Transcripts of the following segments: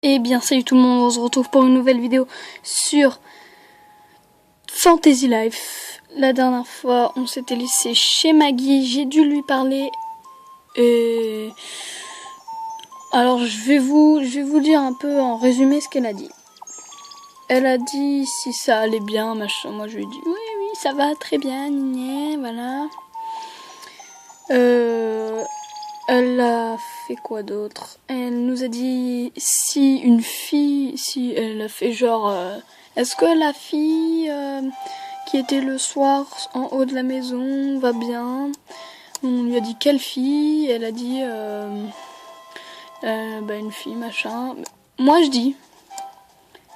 Eh bien salut tout le monde, on se retrouve pour une nouvelle vidéo sur Fantasy Life. La dernière fois on s'était laissé chez Maggie, j'ai dû lui parler et... Alors je vais vous dire un peu en résumé ce qu'elle a dit. Elle a dit si ça allait bien, machin, moi je lui ai dit oui ça va très bien, voilà. Elle a fait quoi d'autre? Elle nous a dit si elle a fait genre, est-ce que la fille qui était le soir en haut de la maison va bien? On lui a dit quelle fille? Elle a dit une fille machin. Moi je dis,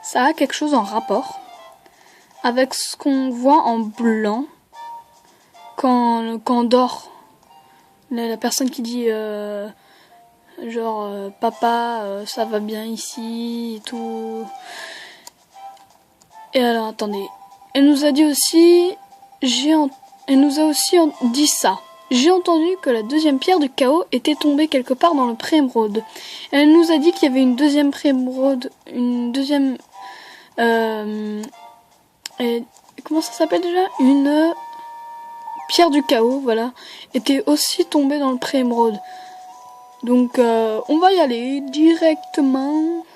ça a quelque chose en rapport avec ce qu'on voit en blanc quand on dort. La personne qui dit papa ça va bien ici et tout. Et alors attendez, elle nous a dit aussi elle nous a aussi dit ça. J'ai entendu que la deuxième pierre du chaos était tombée quelque part dans le pré-émeraude. Elle nous a dit qu'il y avait une deuxième pré-émeraude, une deuxième comment ça s'appelle déjà, une pierre du chaos, voilà, était aussi tombée dans le pré-émeraude. Donc on va y aller directement.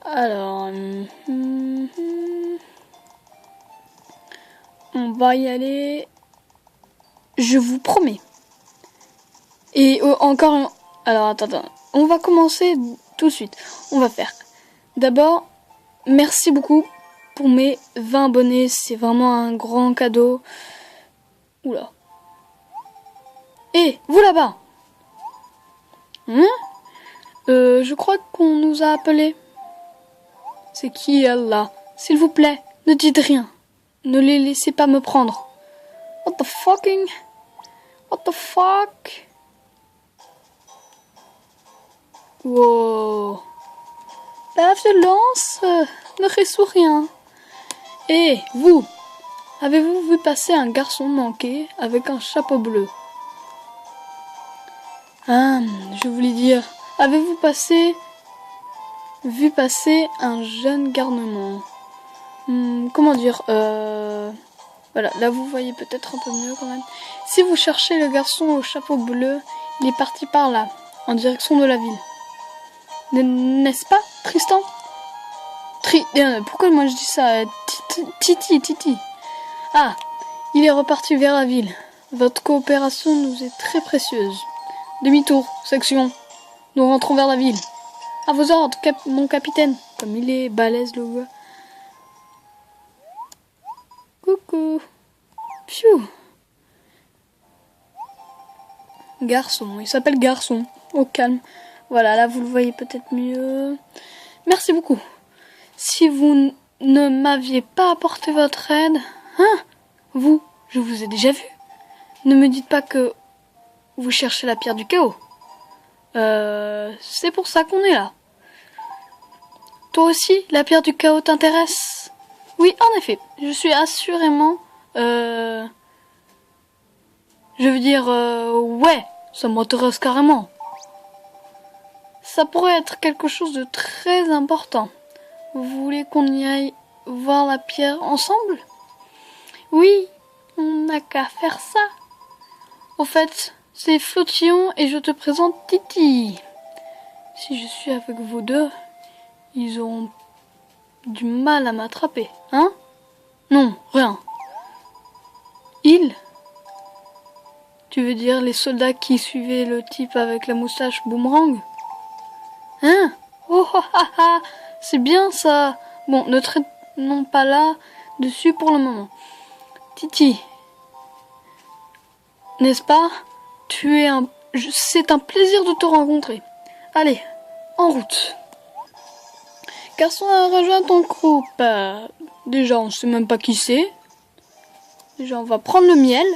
Alors, on va y aller. Je vous promets. Et encore, alors attends, on va commencer tout de suite. On va faire. D'abord, merci beaucoup pour mes 20 abonnés. C'est vraiment un grand cadeau. Oula. Et vous là-bas. Je crois qu'on nous a appelés. C'est qui elle là? S'il vous plaît, ne dites rien. Ne les laissez pas me prendre. What the fucking? What the fuck? Wow. La violence ne résout rien. Et vous, avez-vous vu passer un garçon manqué avec un chapeau bleu? Ah, je voulais dire, avez-vous vu passer un jeune garnement? Comment dire, voilà, là vous voyez peut-être un peu mieux quand même. Si vous cherchez le garçon au chapeau bleu, il est parti par là, en direction de la ville. N'est-ce pas, Tristan? Pourquoi moi je dis ça? Titi. Ah, il est reparti vers la ville. Votre coopération nous est très précieuse. Demi-tour, section. Nous rentrons vers la ville. À vos ordres, mon capitaine. Comme il est balèze le gars. Coucou. Pfiou. Garçon, il s'appelle Garçon. Au calme. Voilà, là vous le voyez peut-être mieux. Merci beaucoup. Si vous ne m'aviez pas apporté votre aide... Hein? Vous, je vous ai déjà vu. Ne me dites pas que vous cherchez la pierre du chaos. C'est pour ça qu'on est là. Toi aussi, la pierre du chaos t'intéresse? Oui, en effet, je suis assurément... Je veux dire, ouais, ça m'intéresse carrément. Ça pourrait être quelque chose de très important. Vous voulez qu'on y aille voir la pierre ensemble? Oui, on n'a qu'à faire ça. Au fait, c'est Flottillon et je te présente Titi. Si je suis avec vous deux, ils auront du mal à m'attraper, hein? Non, rien. Ils? Tu veux dire les soldats qui suivaient le type avec la moustache boomerang? Hein? Oh ha ha ha! C'est bien ça! Bon, ne traînons pas là dessus pour le moment. Titi, n'est-ce pas? C'est un plaisir de te rencontrer. Allez, en route. Garçon a rejoint ton groupe. Déjà, on sait même pas qui c'est. Déjà, on va prendre le miel.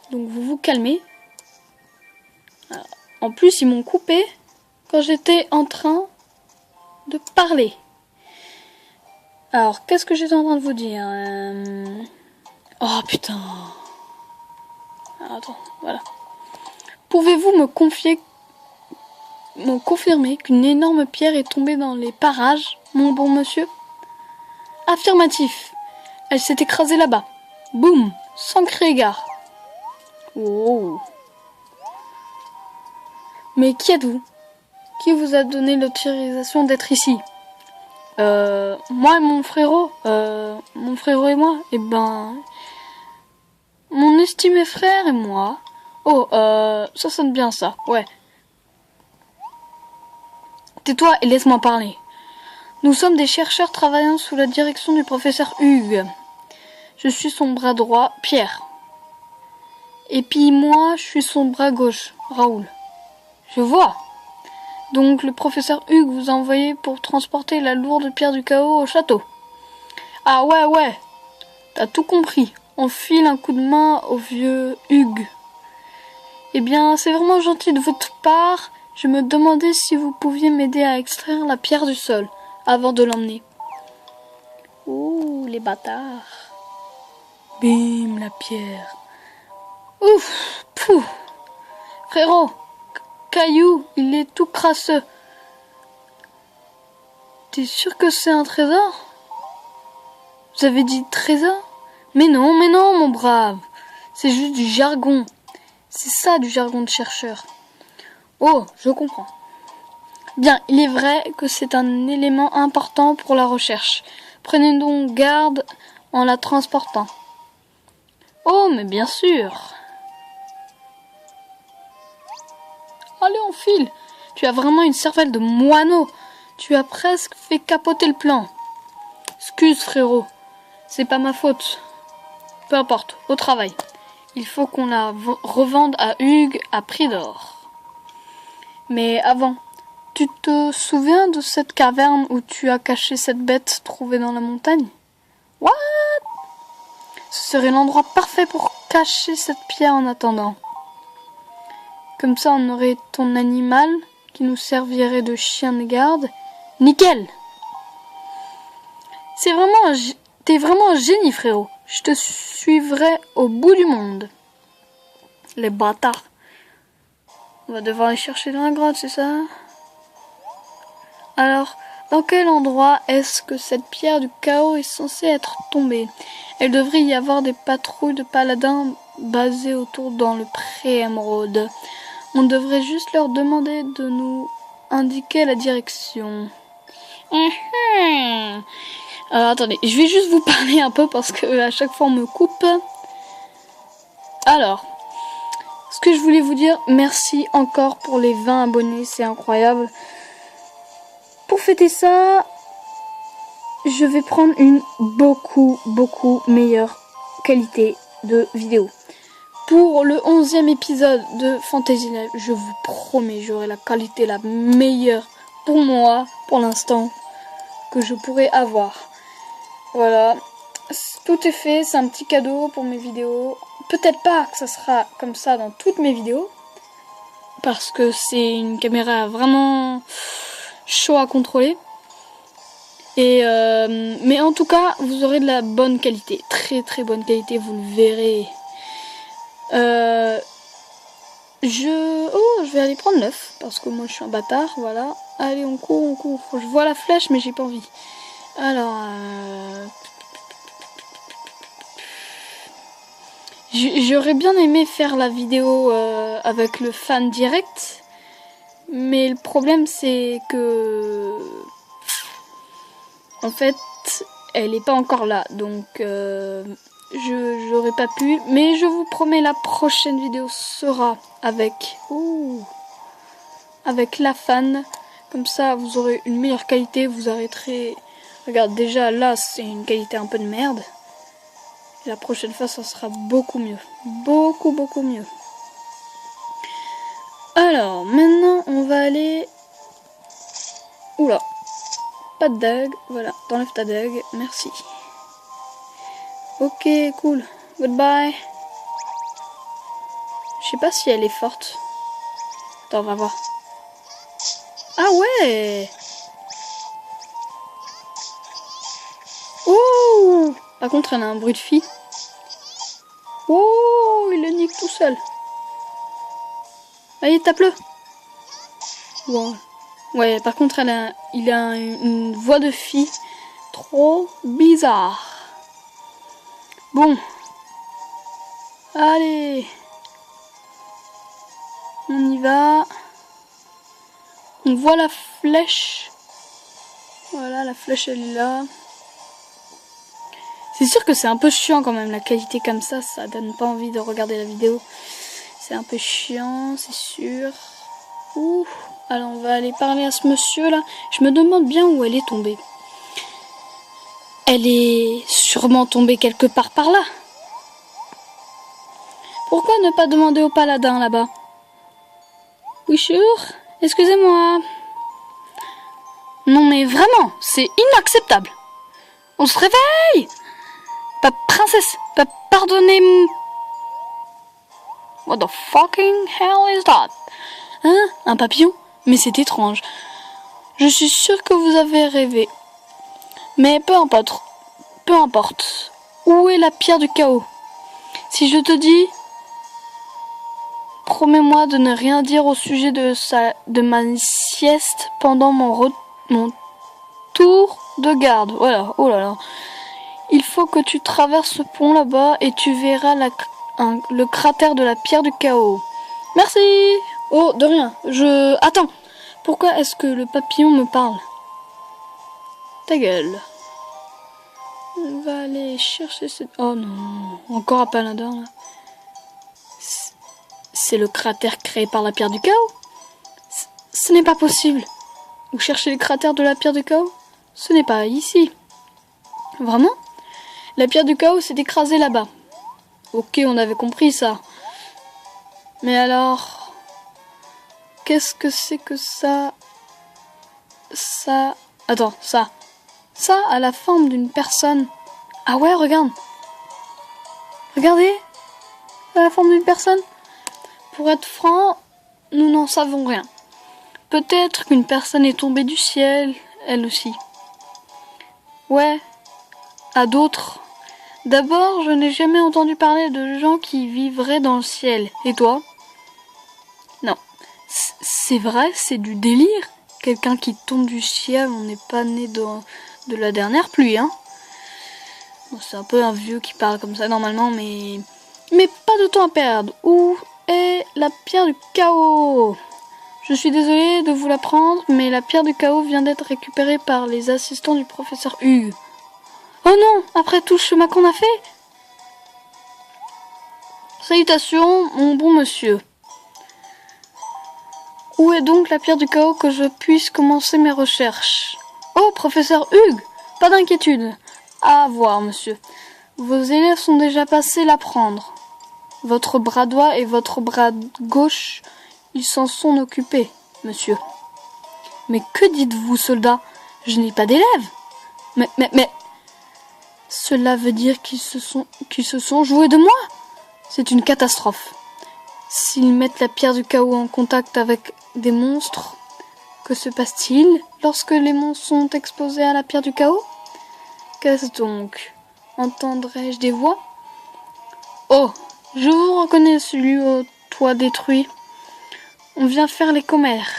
Donc, vous vous calmez. Alors, en plus, ils m'ont coupé quand j'étais en train de parler. Alors, qu'est-ce que j'étais en train de vous dire? Oh, putain. Alors, attends, voilà. Pouvez-vous me confier m'ont confirmé qu'une énorme pierre est tombée dans les parages, mon bon monsieur? Affirmatif. Elle s'est écrasée là-bas. Boum, sans crier gare. Oh. Mais qui êtes-vous? Qui vous a donné l'autorisation d'être ici? Moi et mon frérot. Mon frérot et moi. Eh ben... Mon estimé frère et moi. Oh, ça sonne bien ça, ouais. Tais-toi et laisse-moi parler. Nous sommes des chercheurs travaillant sous la direction du professeur Hugues. Je suis son bras droit, Pierre. Et puis moi, je suis son bras gauche, Raoul. Je vois. Donc le professeur Hugues vous a envoyé pour transporter la lourde pierre du chaos au château. Ah ouais, t'as tout compris. On file un coup de main au vieux Hugues. Eh bien, c'est vraiment gentil de votre part. Je me demandais si vous pouviez m'aider à extraire la pierre du sol avant de l'emmener. Ouh, les bâtards. Bim, la pierre. Ouf, pouf. Frérot, Caillou, il est tout crasseux. T'es sûr que c'est un trésor? Vous avez dit trésor? Mais non, mon brave. C'est juste du jargon. C'est ça du jargon de chercheur. Oh, je comprends. Bien, il est vrai que c'est un élément important pour la recherche. Prenez donc garde en la transportant. Oh, mais bien sûr. Allez, on file. Tu as vraiment une cervelle de moineau. Tu as presque fait capoter le plan. Excuse, frérot. C'est pas ma faute. Peu importe, au travail. Il faut qu'on la revende à Hugues à prix d'or. Mais avant, tu te souviens de cette caverne où tu as caché cette bête trouvée dans la montagne? What? Ce serait l'endroit parfait pour cacher cette pierre en attendant. Comme ça, on aurait ton animal qui nous servirait de chien de garde. Nickel! T'es vraiment un génie, frérot. Je te suivrai au bout du monde. Les bâtards. On va devoir les chercher dans la grotte, c'est ça? Alors, dans quel endroit est-ce que cette pierre du chaos est censée être tombée? Il devrait y avoir des patrouilles de paladins basées autour dans le pré émeraude. On devrait juste leur demander de nous indiquer la direction. Alors attendez, je vais juste vous parler un peu parce que à chaque fois on me coupe. Alors, ce que je voulais vous dire, merci encore pour les 20 abonnés, c'est incroyable. Pour fêter ça, je vais prendre une beaucoup meilleure qualité de vidéo. Pour le 11e épisode de Fantasy Live, je vous promets, j'aurai la qualité la meilleure pour moi, pour l'instant, que je pourrais avoir. Voilà, tout est fait, c'est un petit cadeau pour mes vidéos. Peut-être pas que ça sera comme ça dans toutes mes vidéos, parce que c'est une caméra vraiment chaud à contrôler. Mais en tout cas, vous aurez de la bonne qualité, très bonne qualité, vous le verrez. Je vais aller prendre l'œuf, parce que moi je suis un bâtard, voilà. Allez, on court. Je vois la flèche, mais j'ai pas envie. Alors, j'aurais bien aimé faire la vidéo avec le fan direct, mais le problème c'est que, en fait, elle est pas encore là, donc j'aurais pas pu. Mais je vous promets, la prochaine vidéo sera avec la fan. Comme ça, vous aurez une meilleure qualité, vous arrêterez. Regarde, déjà là, c'est une qualité un peu de merde. Et la prochaine fois, ça sera beaucoup mieux. Beaucoup mieux. Alors, maintenant, on va aller... Oula. Pas de dague. Voilà, t'enlèves ta dague. Merci. Ok, cool. Goodbye. Je sais pas si elle est forte. Attends, on va voir. Ah ouais! Oh! Par contre, elle a un bruit de fille. Oh! Il le nique tout seul. Allez, tape-le. Wow. Ouais, par contre, il a une voix de fille trop bizarre. Bon. Allez. On y va. On voit la flèche. Voilà, la flèche, elle est là. C'est sûr que c'est un peu chiant quand même, la qualité comme ça donne pas envie de regarder la vidéo. C'est un peu chiant, c'est sûr. Ouh. Alors on va aller parler à ce monsieur là. Je me demande bien où elle est tombée. Elle est sûrement tombée quelque part par là. Pourquoi ne pas demander au paladin là-bas? Oui, sûr. Excusez-moi. Non mais vraiment, c'est inacceptable. On se réveille. Princesse, pardonnez-moi. What the fucking hell is that? Hein? Un papillon? Mais c'est étrange. Je suis sûre que vous avez rêvé. Mais peu importe. Peu importe. Où est la pierre du chaos? Si je te dis... Promets-moi de ne rien dire au sujet de ma sieste pendant mon tour de garde. Voilà, oh là là. Il faut que tu traverses ce pont là-bas et tu verras le cratère de la pierre du chaos. Merci. Oh, de rien. Attends. Pourquoi est-ce que le papillon me parle? Ta gueule. On va aller chercher cette... Oh non. Encore un paladin là. C'est le cratère créé par la pierre du chaos? Ce n'est pas possible. Vous cherchez le cratère de la pierre du chaos? Ce n'est pas ici. Vraiment? La pierre du chaos s'est écrasée là-bas. Ok, on avait compris ça. Mais alors... Qu'est-ce que c'est que ça? Attends, ça. Ça a la forme d'une personne. Ah ouais, regarde. Regardez. Ça a la forme d'une personne. Pour être franc, nous n'en savons rien. Peut-être qu'une personne est tombée du ciel, elle aussi. Ouais, à d'autres. D'abord, je n'ai jamais entendu parler de gens qui vivraient dans le ciel. Et toi? Non. C'est vrai, c'est du délire. Quelqu'un qui tombe du ciel, on n'est pas né de la dernière pluie, hein. Bon, c'est un peu un vieux qui parle comme ça normalement, mais pas de temps à perdre. Où est la pierre du chaos? Je suis désolée de vous l'apprendre, mais la pierre du chaos vient d'être récupérée par les assistants du professeur Hugues. Oh non, après tout le chemin qu'on a fait? Salutations, mon bon monsieur. Où est donc la pierre du chaos que je puisse commencer mes recherches? Oh, professeur Hugues, pas d'inquiétude. À voir, monsieur. Vos élèves sont déjà passés la prendre. Votre bras droit et votre bras gauche, ils s'en sont occupés, monsieur. Mais que dites-vous, soldat? Je n'ai pas d'élèves. Mais... Cela veut dire qu'ils se sont joués de moi. C'est une catastrophe. S'ils mettent la pierre du chaos en contact avec des monstres, que se passe-t-il lorsque les monstres sont exposés à la pierre du chaos? Qu'est-ce donc? Entendrai-je des voix? Oh, je vous reconnais celui au toit détruit. On vient faire les commères.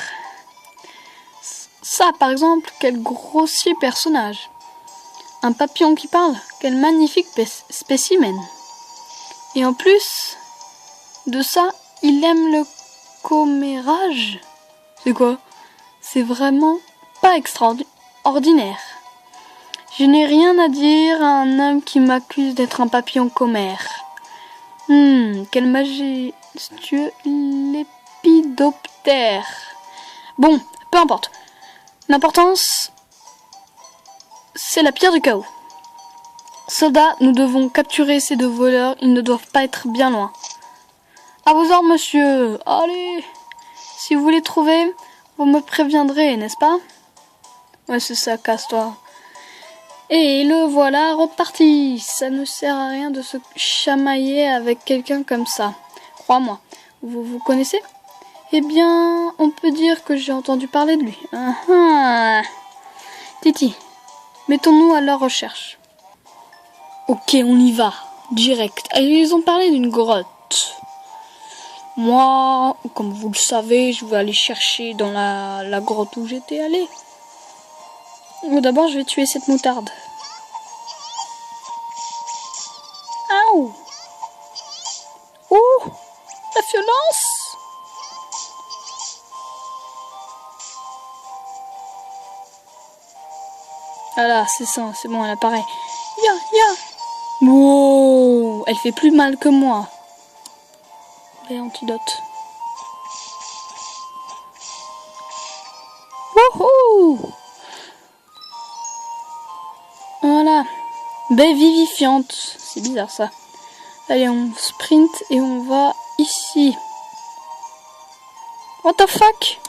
Ça, par exemple, quel grossier personnage. Un papillon qui parle, quel magnifique spécimen. Et en plus de ça, il aime le commérage. C'est quoi? C'est vraiment pas extraordinaire. Je n'ai rien à dire à un homme qui m'accuse d'être un papillon commère. Quel majestueux lépidoptère. Bon, peu importe. L'importance, c'est la pierre du chaos. Soldats, nous devons capturer ces deux voleurs. Ils ne doivent pas être bien loin. À vos ordres, monsieur. Allez. Si vous les trouvez, vous me préviendrez, n'est-ce pas? Ouais, c'est ça, casse-toi. Et le voilà reparti. Ça ne sert à rien de se chamailler avec quelqu'un comme ça. Crois-moi. Vous connaissez? Eh bien, on peut dire que j'ai entendu parler de lui. Titi, mettons-nous à leur recherche. Ok, on y va. Direct. Ils ont parlé d'une grotte. Moi, comme vous le savez, je vais aller chercher dans la grotte où j'étais allé. D'abord, je vais tuer cette moutarde. Ouh! Ouh! La violence! Ah là, c'est ça, c'est bon, elle apparaît. Ya! Wow! Elle fait plus mal que moi. Et antidote. Wouhou! Voilà. Baie vivifiante. C'est bizarre ça. Allez, on sprint et on va ici. What the fuck?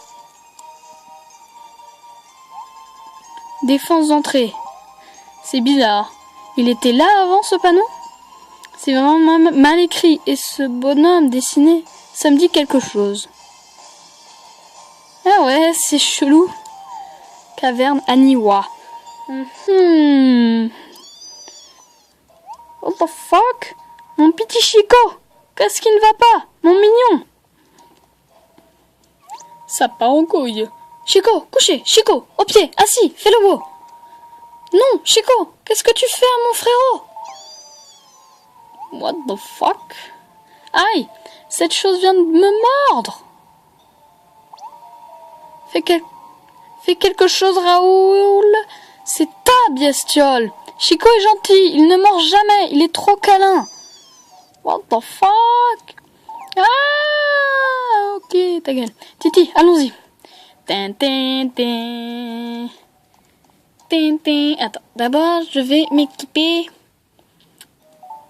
Défense d'entrée. C'est bizarre. Il était là avant ce panneau? C'est vraiment mal écrit. Et ce bonhomme dessiné, ça me dit quelque chose. Ah ouais, c'est chelou. Caverne Aniwa. What the fuck? Mon petit Chico, qu'est-ce qui ne va pas? Mon mignon. Ça part en couille. Chico, couché, Chico, au pied, assis, fais le beau. Non, Chico, qu'est-ce que tu fais à mon frérot? What the fuck? Aïe, cette chose vient de me mordre. Fais quelque chose, Raoul. C'est ta bestiole. Chico est gentil, il ne mord jamais, il est trop câlin. What the fuck? Ah, ok, ta gueule. Titi, allons-y. Attends, d'abord, je vais m'équiper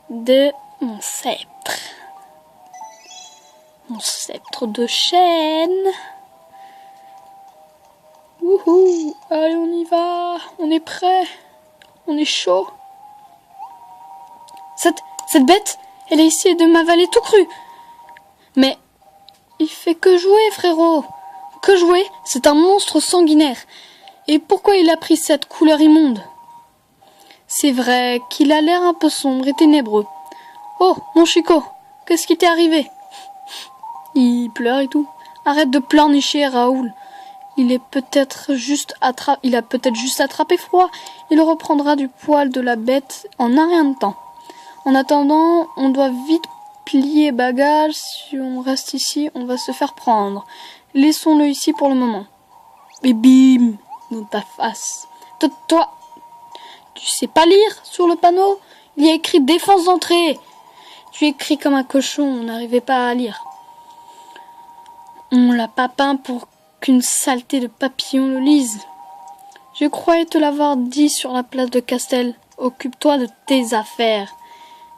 de mon sceptre. Mon sceptre de chêne. Wouhou, allez, on y va. On est prêt. On est chaud. Cette bête, elle a essayé de m'avaler tout cru. Mais il fait que jouer, frérot. Que jouer? C'est un monstre sanguinaire. Et pourquoi il a pris cette couleur immonde? C'est vrai qu'il a l'air un peu sombre et ténébreux. Oh, mon Chico, qu'est-ce qui t'est arrivé? Il pleure et tout. Arrête de pleurnicher, Raoul. Il a peut-être juste attrapé froid. Il reprendra du poil de la bête en un rien de temps. En attendant, on doit vite plier bagages. Si on reste ici, on va se faire prendre. Laissons-le ici pour le moment. Et bim, dans ta face. Toi, tu sais pas lire sur le panneau? Il y a écrit défense d'entrée. Tu écris comme un cochon, on n'arrivait pas à lire. On l'a pas peint pour qu'une saleté de papillon le lise. Je croyais te l'avoir dit sur la place de Castel. Occupe-toi de tes affaires.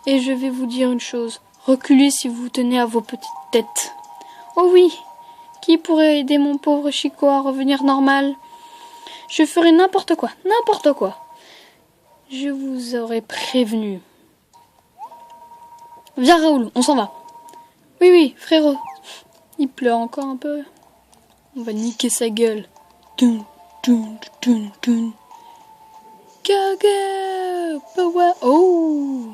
Et je vais vous dire une chose. Reculez si vous tenez à vos petites têtes. Oh oui, qui pourrait aider mon pauvre Chico à revenir normal? Je ferai n'importe quoi, n'importe quoi. Je vous aurais prévenu. Viens Raoul, on s'en va. Oui, frérot. Il pleure encore un peu. On va niquer sa gueule. Gaga, power. Oh.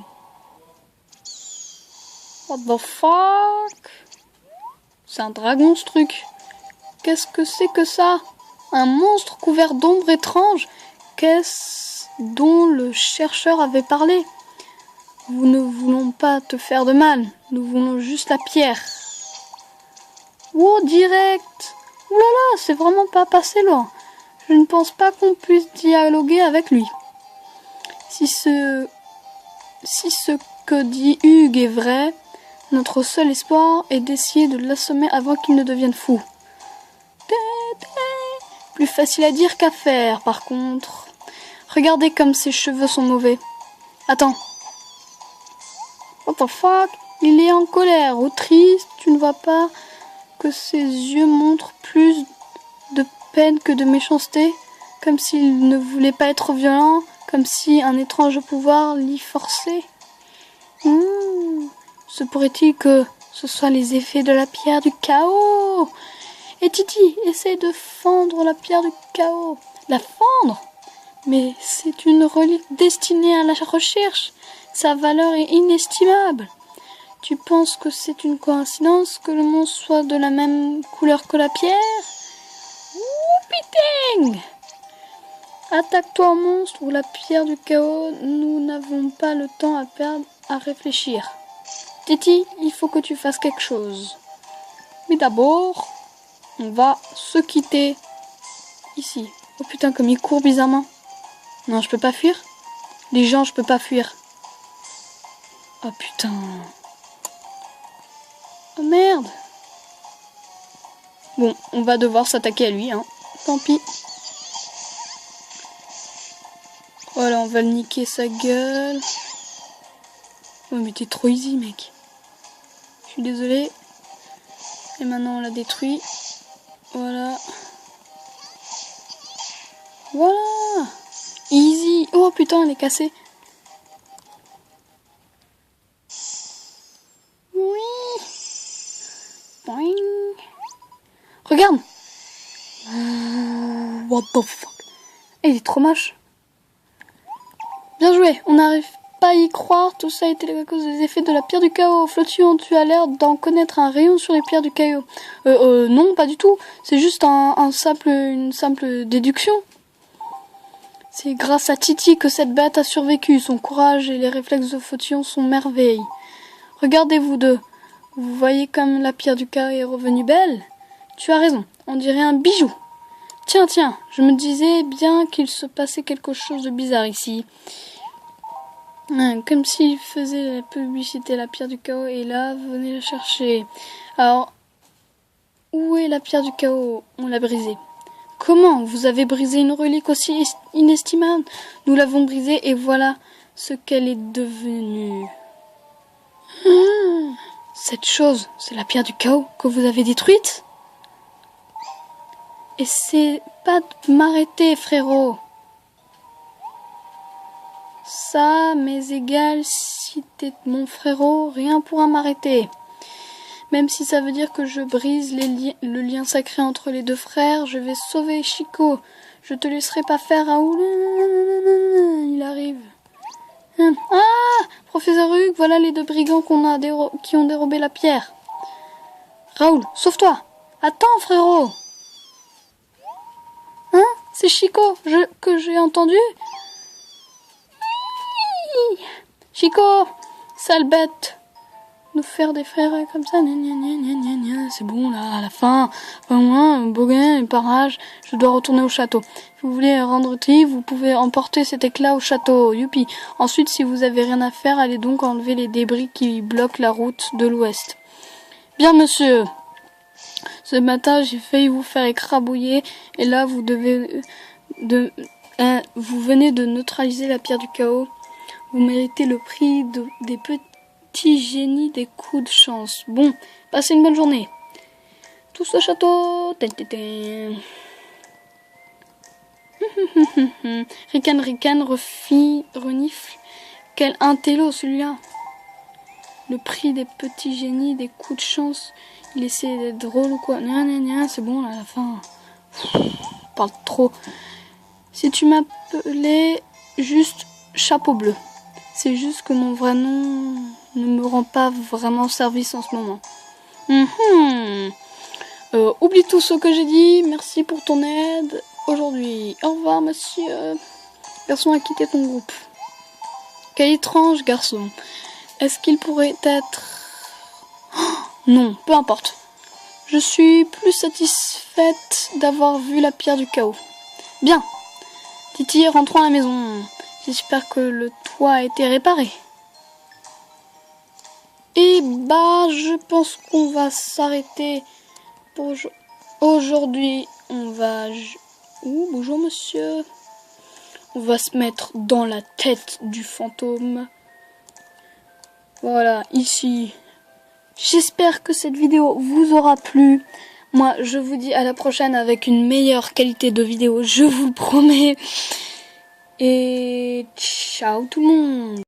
What the fuck? C'est un dragon ce truc. Qu'est-ce que c'est que ça? Un monstre couvert d'ombres étranges. Qu'est-ce dont le chercheur avait parlé? Nous ne voulons pas te faire de mal. Nous voulons juste la pierre. Oh, direct. Oulala, c'est vraiment pas passé loin. Je ne pense pas qu'on puisse dialoguer avec lui. Si ce que dit Hugues est vrai, notre seul espoir est d'essayer de l'assommer avant qu'il ne devienne fou. Plus facile à dire qu'à faire, par contre. Regardez comme ses cheveux sont mauvais. Attends. What the fuck? Il est en colère ou triste, tu ne vois pas que ses yeux montrent plus de peine que de méchanceté, comme s'il ne voulait pas être violent, comme si un étrange pouvoir l'y forçait. Se pourrait-il que ce soit les effets de la pierre du chaos? Et Titi essaie de fendre la pierre du chaos. La fendre? Mais c'est une relique destinée à la recherche. Sa valeur est inestimable. Tu penses que c'est une coïncidence que le monstre soit de la même couleur que la pierre? Whooping! Attaque-toi au monstre ou la pierre du chaos, nous n'avons pas le temps à perdre à réfléchir. Titi, il faut que tu fasses quelque chose. Mais d'abord, on va se quitter ici. Oh putain, comme il court bizarrement. Non, je peux pas fuir. Les gens, je peux pas fuir. Oh putain. Oh merde. Bon, on va devoir s'attaquer à lui, hein. Tant pis. Voilà, on va le niquer sa gueule. Oh mais t'es trop easy, mec. Je suis désolée. Et maintenant on l'a détruit. Voilà. Voilà. Easy. Oh putain, elle est cassée. Oui. Boing. Regarde. What the fuck. Elle est trop moche. Bien joué. On n'arrive pas à y croire. Tout ça a été à cause des effets de la pierre du chaos. Flotion, tu as l'air d'en connaître un rayon sur les pierres du chaos. Non, pas du tout. C'est juste une simple déduction. C'est grâce à Titi que cette bête a survécu. Son courage et les réflexes de Flotion sont merveilles. Regardez vous deux. Vous voyez comme la pierre du chaos est revenue belle? Tu as raison. On dirait un bijou. Tiens, je me disais bien qu'il se passait quelque chose de bizarre ici. Comme s'il faisait la publicité la pierre du chaos et là, venez la chercher. Alors, où est la pierre du chaos? On l'a brisée. Comment? Vous avez brisé une relique aussi inestimable? Nous l'avons brisée et voilà ce qu'elle est devenue. Cette chose, c'est la pierre du chaos que vous avez détruite? Et c'est pas de m'arrêter, frérot. Ça, mais égal, si t'es mon frérot, rien pourra m'arrêter. Même si ça veut dire que je brise le lien sacré entre les deux frères, je vais sauver Chico. Je te laisserai pas faire Raoul. Il arrive. Ah, professeur Hugues, voilà les deux brigands qui ont dérobé la pierre. Raoul, sauve-toi. Attends, frérot. Hein? C'est Chico que j'ai entendu? Chico, sale bête. Nous faire des frères comme ça, c'est bon là, à la fin. Enfin, moi, Boguin et Parage, je dois retourner au château. Si vous voulez rendre triste, vous pouvez emporter cet éclat au château, youpi. Ensuite, si vous avez rien à faire, allez donc enlever les débris qui bloquent la route de l'ouest. Bien, monsieur. Ce matin, j'ai failli vous faire écrabouiller, et là, vous venez de neutraliser la pierre du chaos. Vous méritez le prix des petits génies des coups de chance. Bon, passez une bonne journée. Tous au château. Rican renifle. Quel intello celui-là. Le prix des petits génies des coups de chance. Il essaie d'être drôle ou quoi? C'est bon là, à la fin. Parle trop. Si tu m'appelais juste Chapeau Bleu. C'est juste que mon vrai nom ne me rend pas vraiment service en ce moment. Oublie tout ce que j'ai dit. Merci pour ton aide aujourd'hui. Au revoir, monsieur. Garçon a quitté ton groupe. Quel étrange garçon. Est-ce qu'il pourrait être... Non, peu importe. Je suis plus satisfaite d'avoir vu la pierre du chaos. Bien. Titi, rentrons à la maison. J'espère que le toit a été réparé. Et je pense qu'on va s'arrêter pour aujourd'hui. On va... bonjour monsieur. On va se mettre dans la tête du fantôme. Voilà, ici. J'espère que cette vidéo vous aura plu. Moi, je vous dis à la prochaine avec une meilleure qualité de vidéo. Je vous le promets. Et ciao tout le monde.